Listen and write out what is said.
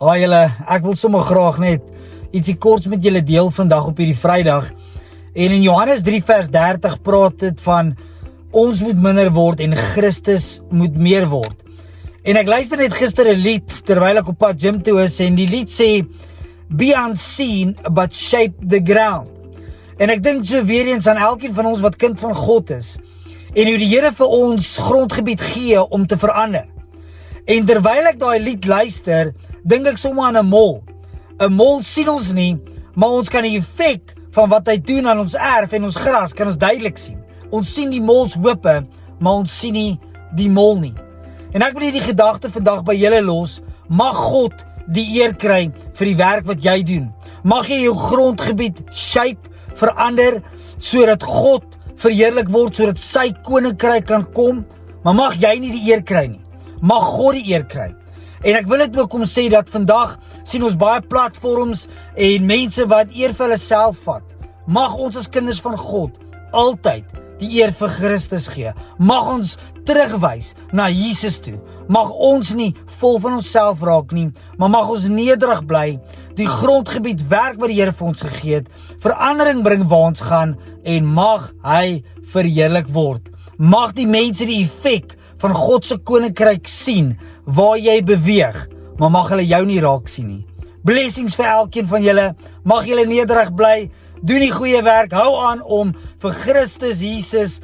Haai julle, ek wil sommer graag net ietsie korts met julle deel vandag op hierdie Vrydag. En in Johannes 3 vers 30 praat dit van ons moet minder word en Christus moet meer word. En ek luister net gister 'n lied terwyl ek op pad gym toe is en die lied sê be unseen but shape the ground. En ek dink so weer eens aan elkeen van ons wat kind van God is en hoe die Here vir ons grondgebied gee om te verander. En terwyl ek daai lied luister, dink ek sommer aan 'n mol. 'n Mol sien ons nie, maar ons kan die effek van wat hy doen aan ons erf en ons gras kan ons duidelik sien. Ons sien die molshope, maar ons sien nie die mol nie. En ek wil hierdie gedagte vandag by julle los. Mag God die eer kry vir die werk wat jy doen. Mag jy jou grondgebied shape, verander, sodat God verheerlik word, sodat sy koninkryk kan kom, maar mag jy nie die eer kry nie. Mag God die eer kry. En ek wil dit ook om sê dat vandag sien ons baie platforms en mense wat eer vir hulle self vat. Mag ons as kinders van God altyd die eer vir Christus gee. Mag ons terugwys na Jesus toe. Mag ons nie vol van onsself raak nie, maar mag ons nederig bly, die grondgebied werk wat die Here vir ons gegee het, verandering bring waar ons gaan en mag hy verheerlik word. Mag die mense die effek van God se koninkryk sien waar jy beweeg, maar mag hulle jou nie raak sien nie. Blessings vir elkeen van julle. Mag julle nederig bly, doen die goeie werk, hou aan om vir Christus Jesus